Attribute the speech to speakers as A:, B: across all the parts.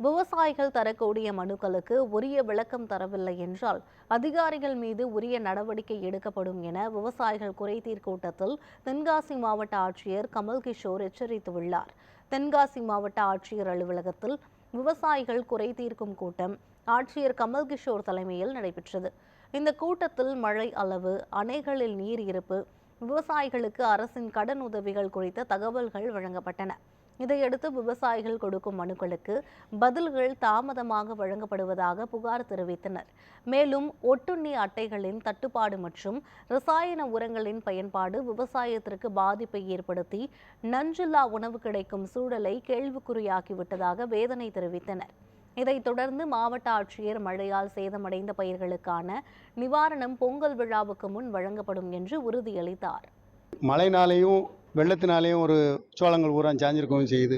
A: விவசாயிகள் தரக்கூடிய மனுக்களுக்கு உரிய விளக்கம் தரவில்லை என்றால் அதிகாரிகள் மீது உரிய நடவடிக்கை எடுக்கப்படும் என விவசாயிகள் குறைதீர் கூட்டத்தில் தென்காசி மாவட்ட ஆட்சியர் கமல் கிஷோர் எச்சரித்துள்ளார். தென்காசி மாவட்ட ஆட்சியர் அலுவலகத்தில் விவசாயிகள் குறை தீர்க்கும் கூட்டம் ஆட்சியர் கமல் கிஷோர் தலைமையில் நடைபெற்றது. இந்த கூட்டத்தில் மழை அளவு, அணைகளில் நீர் இருப்பு, விவசாயிகளுக்கு அரசின் கடன் உதவிகள் குறித்த தகவல்கள் வழங்கப்பட்டன. இதையடுத்து விவசாயிகள் கொடுக்கும் மனுக்களுக்கு பதில்கள் தாமதமாக வழங்கப்படுவதாக புகார் தெரிவித்தனர். மேலும் ஒட்டுண்ணி அட்டைகளின் தட்டுப்பாடு மற்றும் ரசாயன உரங்களின் பயன்பாடு விவசாயத்திற்கு பாதிப்பை ஏற்படுத்தி நஞ்சில்லா உணவு கிடைக்கும் சூழலை கேள்விக்குறியாக்கிவிட்டதாக வேதனை தெரிவித்தனர். இதைத் தொடர்ந்து மாவட்ட ஆட்சியர் மழையால் சேதமடைந்த பயிர்களுக்கான நிவாரணம் பொங்கல் விழாவுக்கு முன் வழங்கப்படும் என்று உறுதியளித்தார்.
B: மழைனாலேயும் வெள்ளத்தினாலேயும் ஒரு சோளங்கள் ஊரா சாஞ்சிருக்கவும் செய்யுது.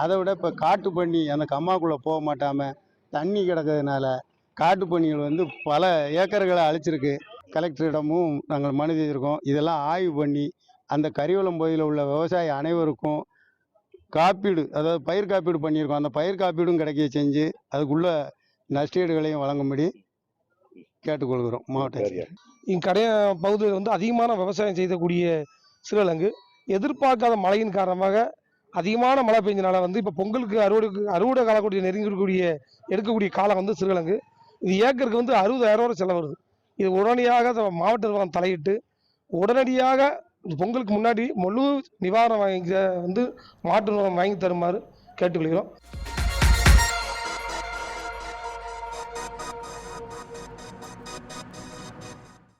B: அதை விட இப்போ காட்டு பண்ணி அந்த கம்மாக்குள்ளே போக மாட்டாமல் தண்ணி கிடக்கிறதுனால காட்டு பண்ணிகள் பல ஏக்கர்களை அழிச்சிருக்கு. கலெக்டரிடமும் நாங்கள் மனு செய்திருக்கோம். இதெல்லாம் ஆய்வு பண்ணி அந்த கரிவலம் பகுதியில் உள்ள விவசாயி அனைவருக்கும் காப்பீடு, அதாவது பயிர் காப்பீடு பண்ணியிருக்கோம். அந்த பயிர் காப்பீடும் கிடைக்க செஞ்சு அதுக்குள்ள நஷ்டஈடுகளையும் வழங்கும்படி கேட்டுக்கொள்கிறோம். மாவட்ட
C: இக்கடைய பகுதியில் அதிகமான விவசாயம் செய்யக்கூடிய சிறுகிழங்கு எதிர்பார்க்காத மழையின் காரணமாக அதிகமான மழை பெஞ்சனால இப்போ பொங்கலுக்கு அறுவடை காலக்கூடிய எடுக்கக்கூடிய காலம் சிறுகிழங்கு. இது ஏக்கருக்கு 60,000 செலவு வருது. இது உடனடியாக மாவட்ட நிர்வாகம் தலையிட்டு உடனடியாக பொங்கலுக்கு முன்னாடி முழு நிவாரணம் மாவட்ட நிர்வாகம் வாங்கி தருமாறு கேட்டுக்கொள்கிறோம்.